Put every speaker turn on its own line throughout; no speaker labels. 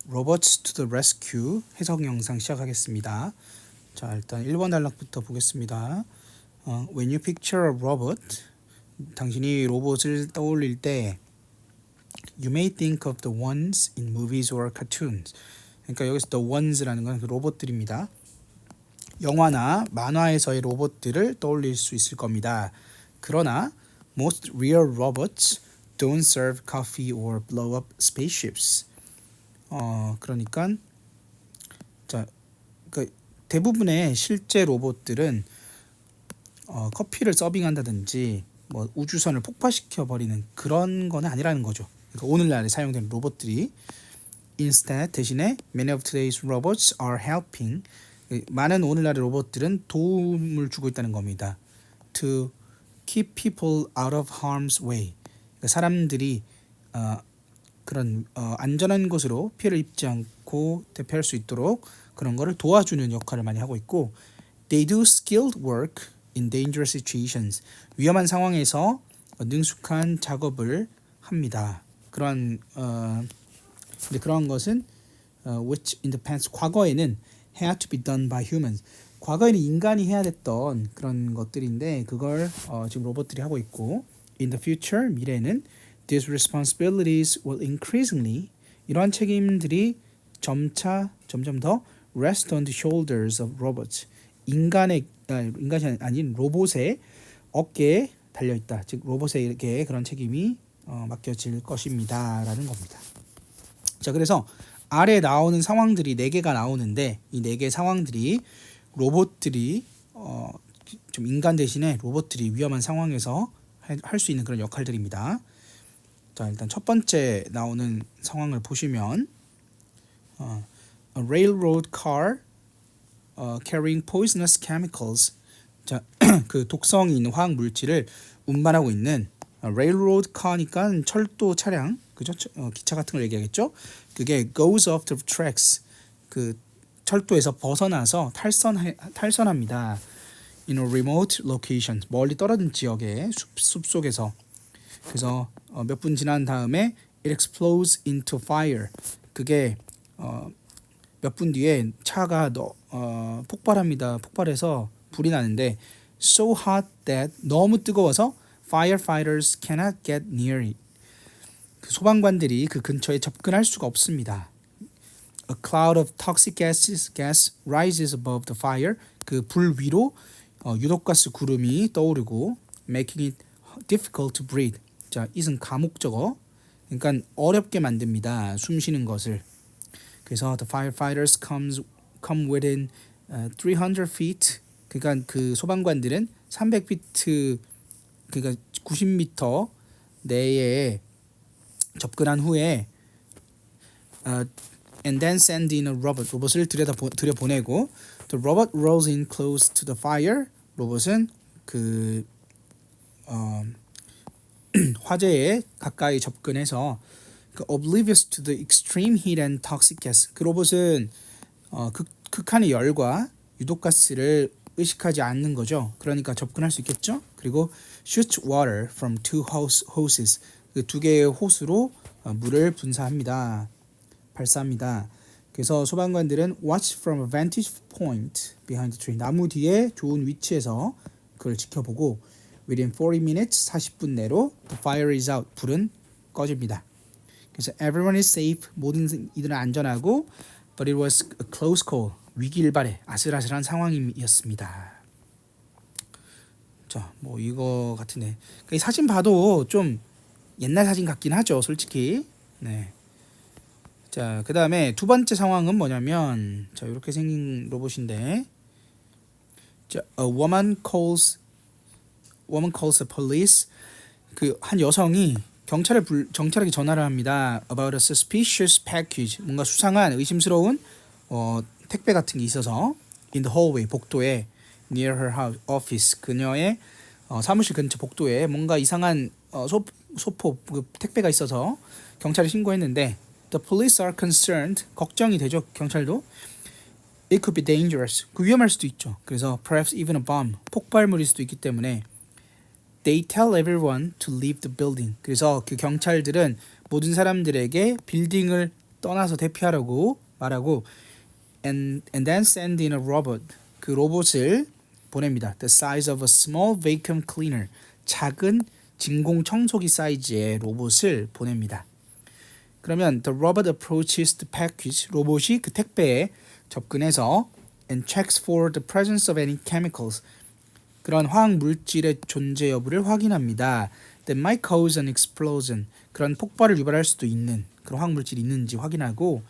Robots to the Rescue 해석 영상 시작하겠습니다. 자, 일단 1번 단락부터 보겠습니다. When you picture a robot, 당신이 로봇을 떠올릴 때 You may think of the ones in movies or cartoons. 그러니까 여기서 the ones라는 건 그 로봇들입니다. 영화나 만화에서의 로봇들을 떠올릴 수 있을 겁니다. 그러나 most real robots don't serve coffee or blow up spaceships. 그러니까 자, 그 대부분의 실제 로봇들은 커피를 서빙한다든지 뭐 우주선을 폭파시켜 버리는 그런 건 아니라는 거죠. 그러니까 오늘날에 사용되는 로봇들이 Instead, 대신에 many of today's robots are helping. 많은 오늘날의 로봇들은 도움을 주고 있다는 겁니다. To keep people out of harm's way. 그러니까 사람들이 그런 안전한 곳으로 피해를 입지 않고 대피할 수 있도록 그런 거를 도와주는 역할을 많이 하고 있고 They do skilled work in dangerous situations. 위험한 상황에서 능숙한 작업을 합니다. 그런 근데 그런 것은 which in the past 과거에는 had to be done by humans. 과거에는 인간이 해야 됐던 그런 것들인데 그걸 지금 로봇들이 하고 있고 in the future 미래에는 these responsibilities will increasingly 이러한 책임들이 점점 더 rest on the shoulders of robots. 인간이 아닌 로봇의 어깨에 달려 있다. 즉 로봇에게 그런 책임이 맡겨질 것입니다라는 겁니다. 자, 그래서 아래 나오는 상황들이 4개가 나오는데 이 4개 상황들이 로봇들이 좀 인간 대신에 로봇들이 위험한 상황에서 할 수 있는 그런 역할들입니다. 자, 일단 첫 번째 나오는 상황을 보시면 A railroad car carrying poisonous chemicals. 자, 그 독성이 있는 화학 물질을 운반하고 있는 railroad car니까 철도 차량, 그죠? 기차 같은 걸 얘기하겠죠? 그게 goes off the tracks. 그 철도에서 벗어나서 탈선합니다. In a remote location. 멀리 떨어진 지역의 숲 속에서. 그래서 몇 분 지난 다음에 it explodes into fire. 그게 몇 분 뒤에 차가 폭발합니다. 폭발해서 불이 나는데 so hot that 너무 뜨거워서 firefighters cannot get near it. 그 소방관들이 그 근처에 접근할 수가 없습니다. A cloud of toxic gas rises above the fire. 그 불 위로 유독가스 구름이 떠오르고 making it difficult to breathe. 자, it은 가목적어. 그러니까 어렵게 만듭니다. 숨 쉬는 것을. 그래서 the firefighters come within 300 feet. 그러니까 그 소방관들은 300피트 그러니까 90m 내에 접근한 후에 and then send in a robot. 로봇을 들여보내고 the robot rolls in close to the fire. 로봇은 그 화재에 가까이 접근해서 그 oblivious to the extreme heat and toxic gas. 그 로봇은 극한의 열과 유독가스를 의식하지 않는 거죠. 그러니까 접근할 수 있겠죠. 그리고 shoot water from two hoses. 그 2개의 호스로 물을 발사합니다. 그래서 소방관들은 watch from a vantage point behind the tree. 나무 뒤에 좋은 위치에서 그걸 지켜보고 within 40 minutes 40분 내로 the fire is out. 불은 꺼집니다. 그래서 everyone is safe. 모든 이들은 안전하고 but it was a close call. 위기일발의 아슬아슬한 상황이었습니다. 자, 뭐 이거 같은데 이 사진 봐도 좀 옛날 사진 같긴 하죠, 솔직히. 네. 자, 그 다음에 두 번째 상황은 뭐냐면 자, 이렇게 생긴 로봇인데 자, a woman calls the police. 그 한 여성이 경찰에게 전화를 합니다. About a suspicious package. 뭔가 수상한 의심스러운 택배 같은 게 있어서 in the hallway 복도에 near her house office. 그녀의 사무실 근처 복도에 뭔가 이상한 소포 그 택배가 있어서 경찰에 신고했는데 the police are concerned. 걱정이 되죠, 경찰도. It could be dangerous. 그 위험할 수도 있죠. 그래서 perhaps even a bomb. 폭발물일 수도 있기 때문에 they tell everyone to leave the building. 그래서 그 경찰들은 모든 사람들에게 빌딩을 떠나서 대피하라고 말하고 and then send in a robot. 그 로봇을 보냅니다. The size of a small vacuum cleaner. 작은 진공 청소기 사이즈의 로봇을 보냅니다. 그러면 the robot approaches the package. 로봇이 그 택배에 접근해서 and checks for the presence of any chemicals. 그런 화학 물질의 존재 여부를 확인합니다. That might cause an explosion. 그런 폭발을 유발할 수도 있는 그런 화학 물질이 있는지 확인하고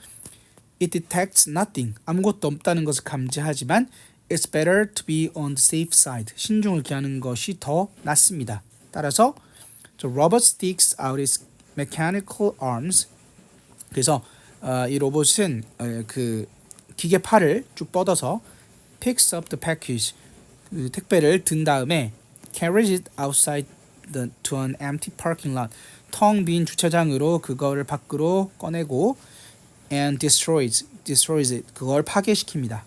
It detects nothing. 아무것도 없다는 것을 감지하지만 It's better to be on the safe side. 신중을 기하는 것이 더 낫습니다. 따라서 the robot sticks out its mechanical arms. 그래서 이 로봇은 그 기계 팔을 쭉 뻗어서 picks up the package. 그 택배를 든 다음에 carries it outside to an empty parking lot. 텅 빈 주차장으로 그거를 밖으로 꺼내고 and destroys it. 그걸 파괴시킵니다.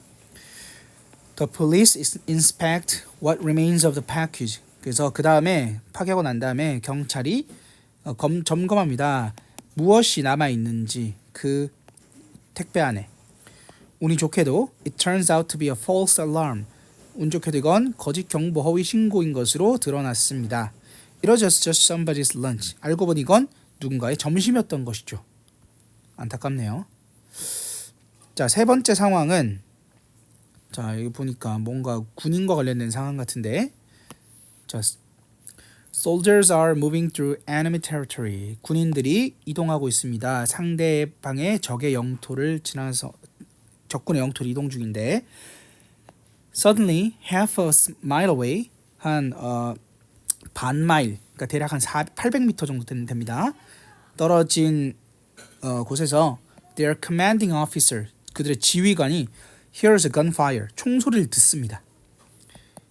The police inspect what remains of the package. 그래서 그 다음에 파괴하고 난 다음에 경찰이 점검합니다. 무엇이 남아 있는지 그 택배 안에. 운이 좋게도 it turns out to be a false alarm. 운 좋게도 이건 거짓 경보 허위 신고인 것으로 드러났습니다. It was just somebody's lunch. 알고 보니 이건 누군가의 점심이었던 것이죠. 안타깝네요. 자, 세 번째 상황은 자, 여기 보니까 뭔가 군인과 관련된 상황 같은데 자, Soldiers are moving through enemy territory. 군인들이 이동하고 있습니다. 상대방의 적의 영토를 지나서 적군의 영토를 이동 중인데 Suddenly, half a mile away, 한 반 마일, 그러니까 대략 한 800m 정도 됩니다. 떨어진 곳에서 their commanding officer, 그들의 지휘관이 hears a gunfire, 총소리를 듣습니다.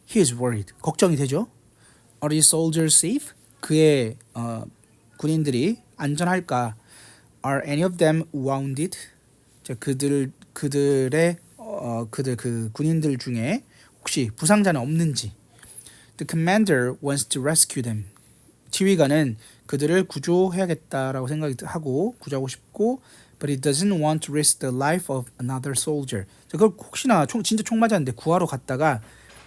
He is worried, 걱정이 되죠. Are these soldiers safe? 그의 군인들이 안전할까? Are any of them wounded? 자, 그들 그 군인들 중에 혹시 부상자는 없는지. The commander wants to rescue them. 지휘관은 그들을 구조해야겠다라고 생각하고 구조하고 싶고, but he doesn't want to risk the life of another soldier. 그걸 혹시나 진짜 총 맞았는데 구하러 갔다가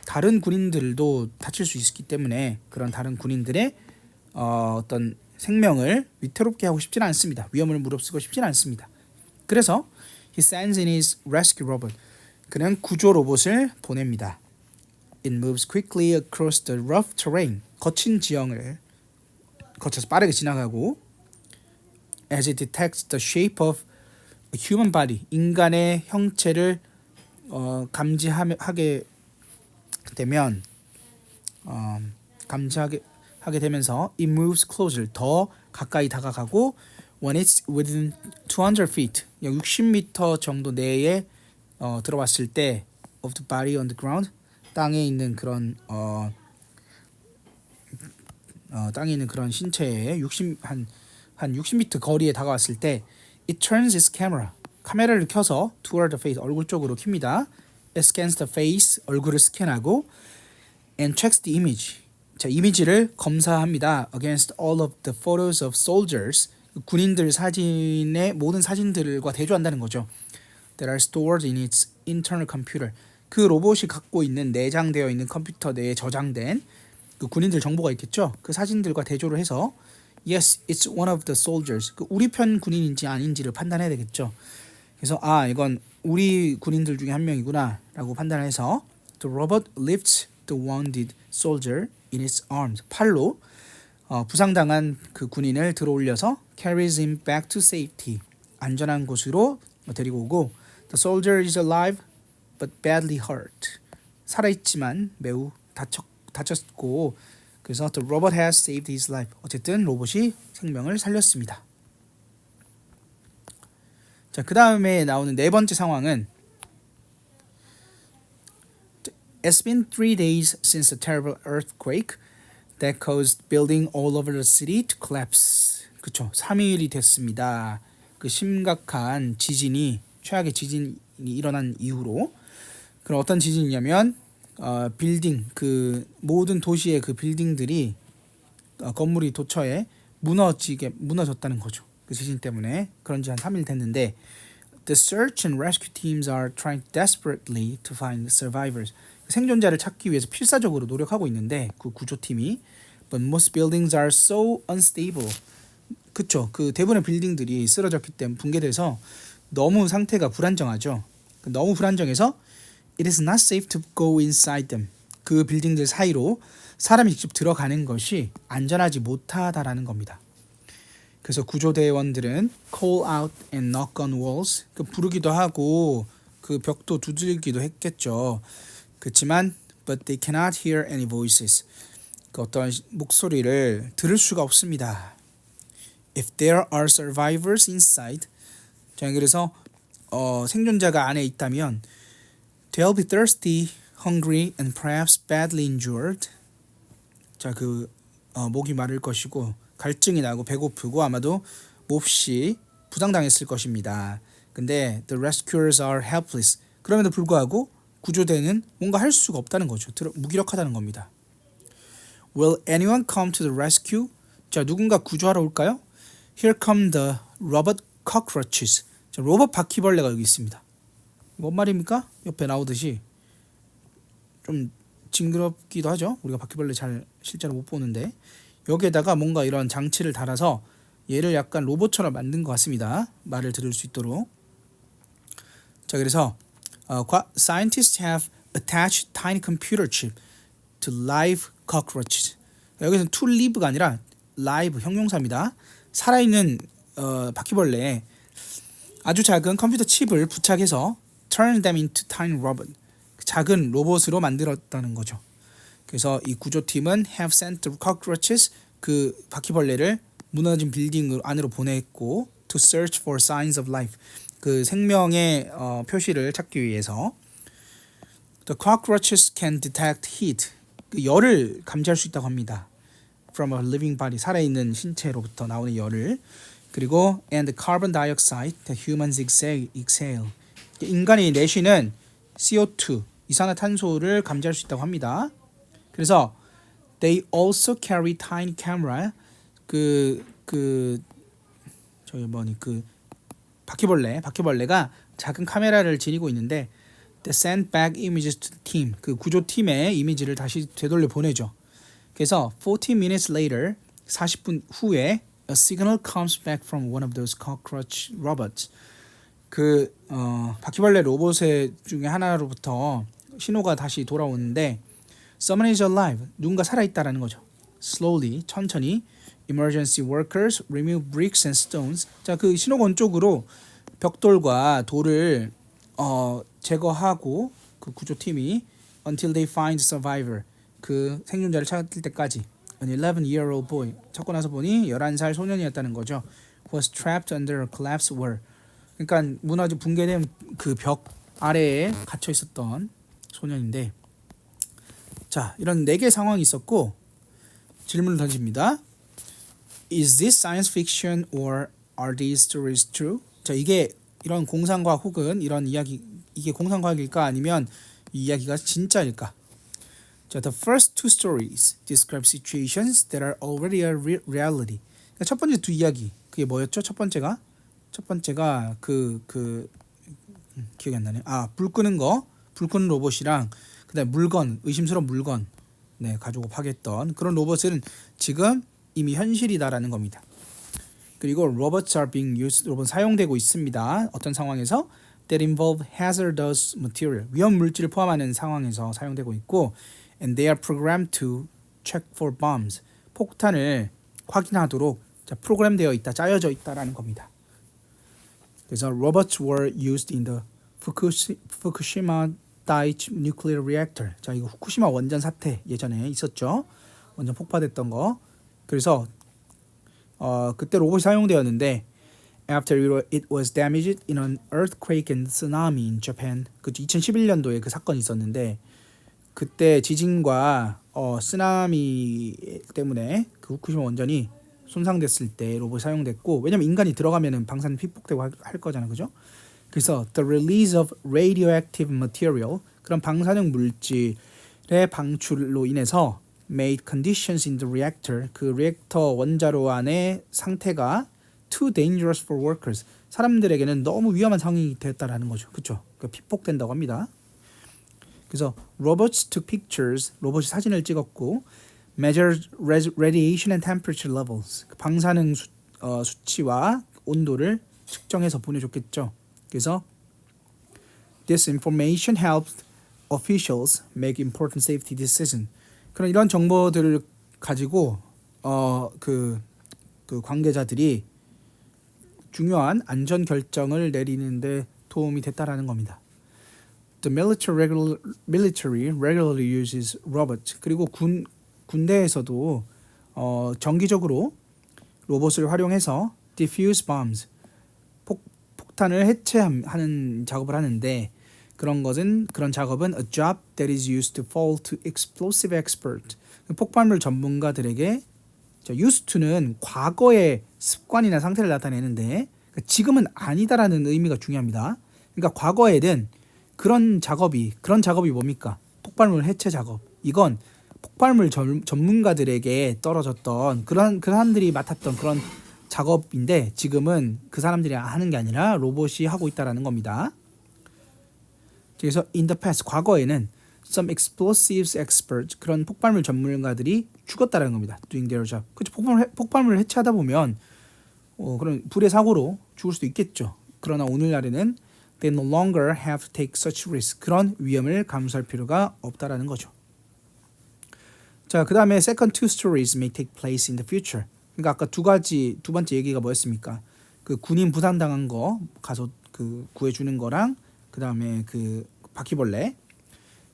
다른 군인들도 다칠 수 있기 때문에 그런 다른 군인들의 어떤 생명을 위태롭게 하고 싶지는 않습니다. 위험을 무릅쓰고 싶지는 않습니다. 그래서 he sends in his rescue robot. 그는 구조 로봇을 보냅니다. It moves quickly across the rough terrain. 거친 지형을 거쳐서 빠르게 지나가고 as it detects the shape of a human body. 인간의 형체를 감지하게 되면 감지하게 되면서 it moves closer. 더 가까이 다가가고 when it's within 200 feet. 60m 정도 내에 들어왔을 때 of the body on the ground. 땅에 있는 그런 땅에 있는 그런 신체에 한 60m 거리에 다가왔을 때 it turns its camera. 카메라를 켜서 toward the face. 얼굴 쪽으로 킵니다. It scans the face. 얼굴을 스캔하고 and checks the image. 자, 이미지를 검사합니다. Against all of the photos of soldiers. 군인들 사진의 모든 사진들과 대조한다는 거죠. That are stored in its internal computer. 그 로봇이 갖고 있는 내장되어 있는 컴퓨터 내에 저장된 그 군인들 정보가 있겠죠. 그 사진들과 대조를 해서 yes, it's one of the soldiers. 그 우리 편 군인인지 아닌지를 판단해야 되겠죠. 그래서 이건 우리 군인들 중에 한 명이구나라고 판단해서 the robot lifts the wounded soldier in its arms. 팔로 부상당한 그 군인을 들어올려서 carries him back to safety. 안전한 곳으로 데리고 오고 the soldier is alive but badly hurt. 살아있지만 매우 다쳤고 그래서 the robot has saved his life. 어쨌든 로봇이 생명을 살렸습니다. 자, 그 다음에 나오는 네 번째 상황은 It's been 3 days since a terrible earthquake that caused building all over the city to collapse. 그쵸, 3일이 됐습니다. 그 심각한 지진이 최악의 지진이 일어난 이후로. 그럼 어떤 지진이냐면 빌딩 그 모든 도시의 그 빌딩들이 건물이 도처에 무너졌다는 거죠. 그 지진 때문에 그런 지 한 3일 됐는데 The search and rescue teams are trying desperately to find survivors. 생존자를 찾기 위해서 필사적으로 노력하고 있는데 그 구조팀이 But most buildings are so unstable. 그쵸. 그 대부분의 빌딩들이 쓰러졌기 때문에 붕괴돼서 너무 상태가 불안정하죠. 너무 불안정해서 It is not safe to go inside them. 그 빌딩들 사이로 사람이 직접 들어가는 것이 안전하지 못하다라는 겁니다. 그래서 구조대원들은 call out and knock on walls. 그 부르기도 하고 그 벽도 두들기도 했겠죠. 그렇지만 but they cannot hear any voices. 그 어떤 목소리를 들을 수가 없습니다. If there are survivors inside, 자 그래서 생존자가 안에 있다면 they'll be thirsty, hungry, and perhaps badly injured. 자 목이 마를 것이고 갈증이 나고 배고프고 아마도 몹시 부상당했을 것입니다. 근데 the rescuers are helpless. 그럼에도 불구하고 구조대는 뭔가 할 수가 없다는 거죠. 무기력하다는 겁니다. Will anyone come to the rescue? 자, 누군가 구조하러 올까요? Here come the robot cockroaches. 자, 로봇 바퀴벌레가 여기 있습니다. 뭔 말입니까? 옆에 나오듯이 좀 징그럽기도 하죠. 우리가 바퀴벌레 잘 실제로 못 보는데 여기에다가 뭔가 이런 장치를 달아서 얘를 약간 로봇처럼 만든 것 같습니다. 말을 들을 수 있도록. 자, 그래서 scientists have attached tiny computer chip to live cockroaches. 여기서는 to live가 아니라 live 형용사입니다. 살아있는 바퀴벌레에 아주 작은 컴퓨터 칩을 부착해서 turn them into tiny robot. 작은 로봇으로 만들었다는 거죠. 그래서 이 구조팀은 have sent the cockroaches 그 바퀴벌레를 무너진 빌딩 안으로 보냈고 to search for signs of life 그 생명의 표시를 찾기 위해서 the cockroaches can detect heat 그 열을 감지할 수 있다고 합니다. from a living body 살아있는 신체로부터 나오는 열을 그리고 and the carbon dioxide that humans exhale 인간이 내쉬는 CO2 이산화탄소를 감지할 수 있다고 합니다. 그래서 they also carry tiny camera 바퀴벌레가 작은 카메라를 지니고 있는데 they send back images to the team 그 구조팀의 이미지를 다시 되돌려 보내죠. 그래서 40 minutes later 40분 후에 a signal comes back from one of those cockroach robots 바퀴벌레 로봇의 중에 하나로부터 신호가 다시 돌아오는데 Someone is alive. 누군가 살아있다라는 거죠. Slowly, 천천히 Emergency workers remove bricks and stones. 자, 그 신호건 쪽으로 벽돌과 돌을 제거하고 그 구조팀이 until they find survivor. 그 생존자를 찾을 때까지. An 11-year-old boy. 찾고 나서 보니 11살 소년이었다는 거죠. Was trapped under a collapsed wall. 그러니까 무너져 붕괴된 그 벽 아래에 갇혀 있었던 소년인데 자, 이런 4개의 상황이 있었고 질문을 던집니다. Is this science fiction or are these stories true? 자, 이게 이런 공상과학 혹은 이런 이야기 이게 공상과학일까 아니면 이 이야기가 진짜일까? 자, the first two stories describe situations that are already a reality. 그러니까 첫 번째 두 이야기 그게 뭐였죠? 첫 번째가 기억이 안 나네. 불 끄는 로봇이랑 그다음에 물건, 의심스러운 물건 가지고 파괴했던 그런 로봇은 지금 이미 현실이다라는 겁니다. 그리고 robots are being used, 로봇 사용되고 있습니다. 어떤 상황에서 that involve hazardous material, 위험 물질을 포함하는 상황에서 사용되고 있고 and they are programmed to check for bombs, 폭탄을 확인하도록 프로그램되어 있다, 짜여져 있다라는 겁니다. 그래서 robots were used in the Fukushima Daiichi nuclear reactor. 자, 이거 후쿠시마 원전 사태 예전에 있었죠. 원전 폭파됐던 거. 그래서 그때 로봇이 사용되었는데 after it was damaged in an earthquake and tsunami in Japan. 그 2011년도에 그 사건이 있었는데 그때 지진과 쓰나미 때문에 그 후쿠시마 원전이 손상됐을 때 로봇이 사용됐고 왜냐면 인간이 들어가면은 방사능 피폭되고 할 거잖아, 그죠? 그래서 the release of radioactive material 그런 방사능 물질의 방출로 인해서 made conditions in the reactor 그 리액터 원자로 안의 상태가 too dangerous for workers. 사람들에게는 너무 위험한 상황이 됐다라는 거죠. 그렇죠? 그러니까 피폭된다고 합니다. 그래서 robots took pictures. 로봇이 사진을 찍었고 measured radiation and temperature levels. 방사능 수치와 온도를 측정해서 보내줬겠죠. 그래서 this information helped officials make important safety decisions. 그런 이런 정보들을 가지고 그 관계자들이 중요한 안전 결정을 내리는데 도움이 됐다라는 겁니다. The military regularly uses robots. 그리고 군대에서도 정기적으로 로봇을 활용해서 defuse bombs, 폭탄을 해체하는 작업을 하는데 그런 작업은 a job that is used to fall to explosive expert. 폭발물 전문가들에게 used to는 과거의 습관이나 상태를 나타내는데 지금은 아니다라는 의미가 중요합니다. 그러니까 과거에는 그런 작업이 뭡니까? 폭발물 해체 작업. 이건 폭발물 전문가들에게 떨어졌던 그런 사람들이 맡았던 그런 작업인데 지금은 그 사람들이 하는 게 아니라 로봇이 하고 있다라는 겁니다. 그래서 in the past 과거에는 some explosives experts 그런 폭발물 전문가들이 죽었다라는 겁니다. doing their job. 그렇죠. 폭발물을 해체하다 보면 그런 불의 사고로 죽을 수도 있겠죠. 그러나 오늘날에는 they no longer have to take such risk. 그런 위험을 감수할 필요가 없다라는 거죠. 자, 그다음에 second two stories may take place in the future. 그러니까 아까 두 번째 얘기가 뭐였습니까? 그 군인 부상당한 거 가서 그 구해 주는 거랑 그다음에 그 바퀴벌레.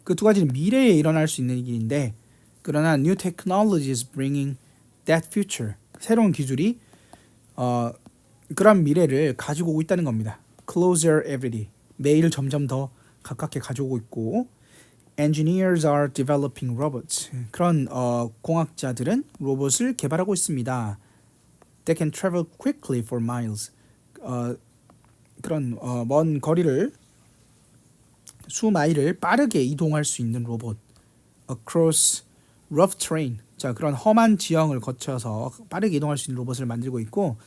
그 두 가지는 미래에 일어날 수 있는 일인데 그러나 new technology is bringing that future. 새로운 기술이 그런 미래를 가지고 오고 있다는 겁니다. Closer every day. 매일 점점 더 가깝게 가져오고 있고 Engineers are developing robots. 그런 공학자들은 로봇을 개발하고 있습니다. They can travel quickly for miles. 그런 먼 거리를 수마일을 빠르게 이동할 수 있는 로봇. Across rough terrain. 자, 그런 험한 지형을 거쳐서 빠르게 이동할 수 있는 로봇을 만들고 있고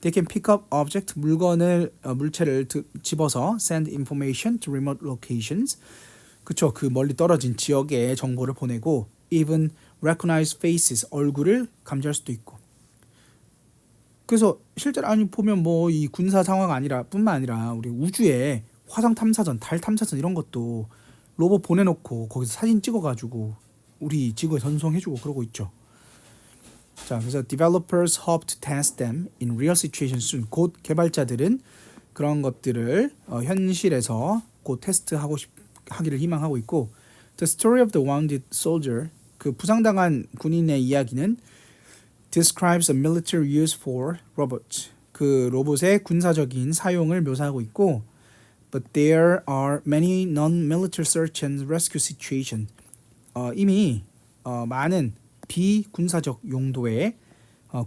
They can pick up object, 물체를 집어서 send information to remote locations. 그쵸, 그 멀리 떨어진 지역에 정보를 보내고 even recognize faces, 얼굴을 감지할 수도 있고. 그래서 실제로 보면 뭐 이 군사 상황 뿐만 아니라 우리 우주에 화성 탐사선, 달 탐사선 이런 것도 로봇 보내놓고 거기서 사진 찍어가지고 우리 지구에 전송해주고 그러고 있죠. 자, 그래서 developers hope to test them in real situations soon. 곧 개발자들은 그런 것들을 현실에서 곧 하기를 희망하고 있고 The story of the wounded soldier, 그 부상당한 군인의 이야기는 describes a military use for robots. 그 로봇의 군사적인 사용을 묘사하고 있고 But there are many non-military search and rescue situations. 이미 많은 비군사적 용도의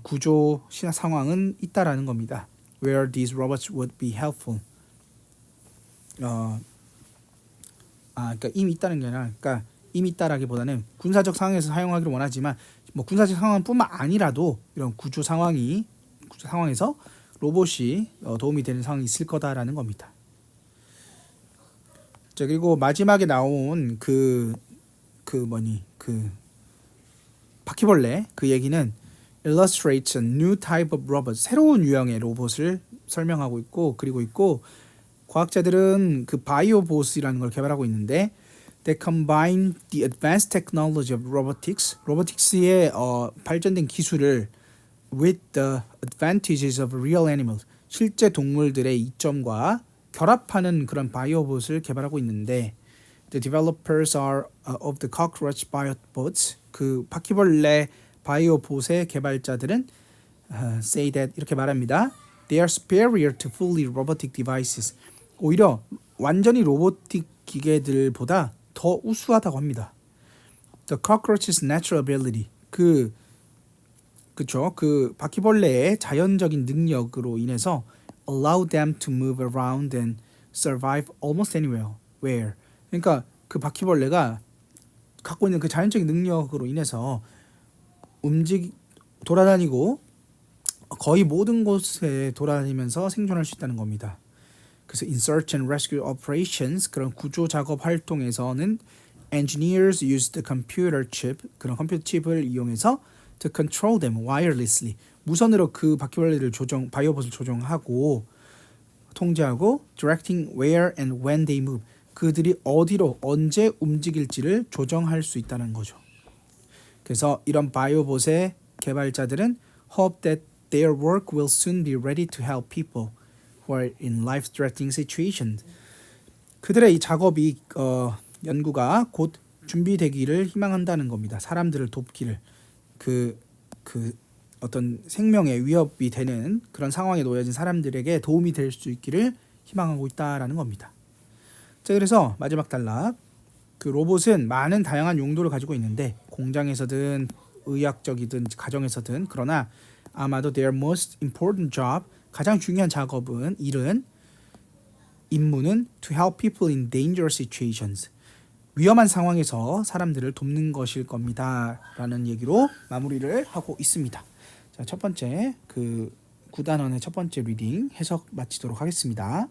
구조 상황은 있다라는 겁니다. Where these robots would be helpful. 그러니까 이미 있다는 게 아니라, 그러니까 이미 있다라기보다는 군사적 상황에서 사용하기를 원하지만, 뭐 군사적 상황뿐만 아니라도 이런 구조 상황에서 로봇이 도움이 되는 상황이 있을 거다라는 겁니다. 자, 그리고 마지막에 나온 그 바퀴벌레 그 얘기는 illustrates a new type of robot, 새로운 유형의 로봇을 설명하고 있고 그리고 과학자들은 그 바이오보스라는 걸 개발하고 있는데 they combine the advanced technology of robotics의 발전된 기술을 with the advantages of real animals, 실제 동물들의 이점과 결합하는 그런 바이오봇을 개발하고 있는데 the developers are of the cockroach biobots, 그 바퀴벌레 바이오봇의 개발자들은 say that 이렇게 말합니다. They are superior to fully robotic devices. 오히려 완전히 로보틱 기계들보다 더 우수하다고 합니다. The cockroach's natural ability, 그 바퀴벌레의 자연적인 능력으로 인해서 allow them to move around and survive almost anywhere. 그러니까 그 바퀴벌레가 갖고 있는 그 자연적인 능력으로 인해서 돌아다니고 거의 모든 곳에 돌아다니면서 생존할 수 있다는 겁니다. 그래서 in search and rescue operations 그런 구조 작업 활동에서는 engineers use the computer chip 그런 컴퓨터 칩을 이용해서 to control them wirelessly 무선으로 그 바퀴벌레를 바이오봇을 조종하고 통제하고 directing where and when they move 그들이 어디로 언제 움직일지를 조정할 수 있다는 거죠. 그래서 이런 바이오봇의 개발자들은 hope that their work will soon be ready to help people who are in life-threatening situations. 그들의 이 작업이 연구가 곧 준비되기를 희망한다는 겁니다. 사람들을 돕기를 그 어떤 생명의 위협이 되는 그런 상황에 놓여진 사람들에게 도움이 될 수 있기를 희망하고 있다라는 겁니다. 자, 그래서 마지막 단락. 그 로봇은 많은 다양한 용도를 가지고 있는데 공장에서든 의학적이든 가정에서든 그러나 아마도 their most important job 가장 중요한 임무는 to help people in dangerous situations 위험한 상황에서 사람들을 돕는 것일 겁니다 라는 얘기로 마무리를 하고 있습니다. 자, 첫 번째 그 9단원의 첫 번째 리딩 해석 마치도록 하겠습니다.